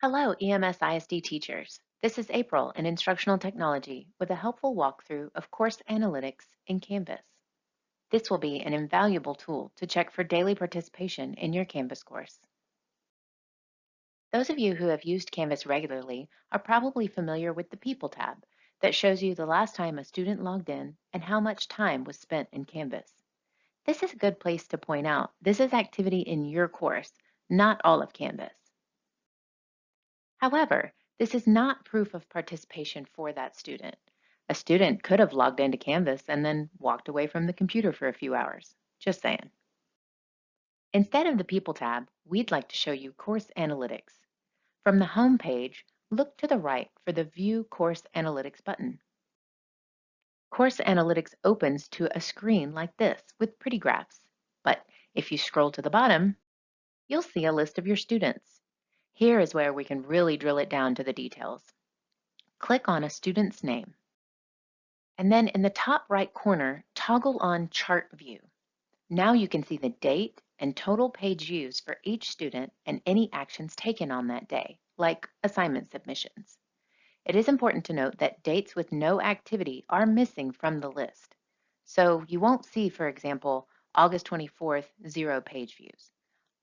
Hello, EMS ISD teachers. This is April in Instructional Technology with a helpful walkthrough of course analytics in Canvas. This will be an invaluable tool to check for daily participation in your Canvas course. Those of you who have used Canvas regularly are probably familiar with the People tab that shows you the last time a student logged in and how much time was spent in Canvas. This is a good place to point out this is activity in your course, not all of Canvas. However, this is not proof of participation for that student. A student could have logged into Canvas and then walked away from the computer for a few hours. Just saying. Instead of the People tab, we'd like to show you Course Analytics. From the home page, look to the right for the View Course Analytics button. Course Analytics opens to a screen like this with pretty graphs. But if you scroll to the bottom, you'll see a list of your students. Here is where we can really drill it down to the details. Click on a student's name. And then in the top right corner, toggle on Chart View. Now you can see the date and total page views for each student and any actions taken on that day, like assignment submissions. It is important to note that dates with no activity are missing from the list. So you won't see, for example, August 24th, 0 page views.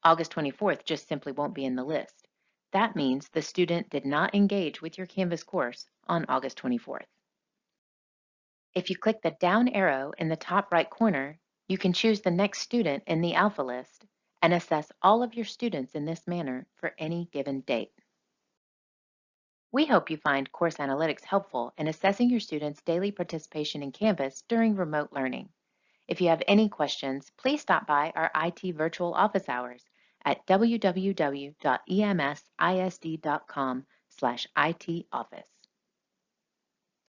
August 24th just simply won't be in the list. That means the student did not engage with your Canvas course on August 24th. If you click the down arrow in the top right corner, you can choose the next student in the alpha list and assess all of your students in this manner for any given date. We hope you find Course Analytics helpful in assessing your students' daily participation in Canvas during remote learning. If you have any questions, please stop by our IT virtual office hours at www.emsisd.com/itoffice.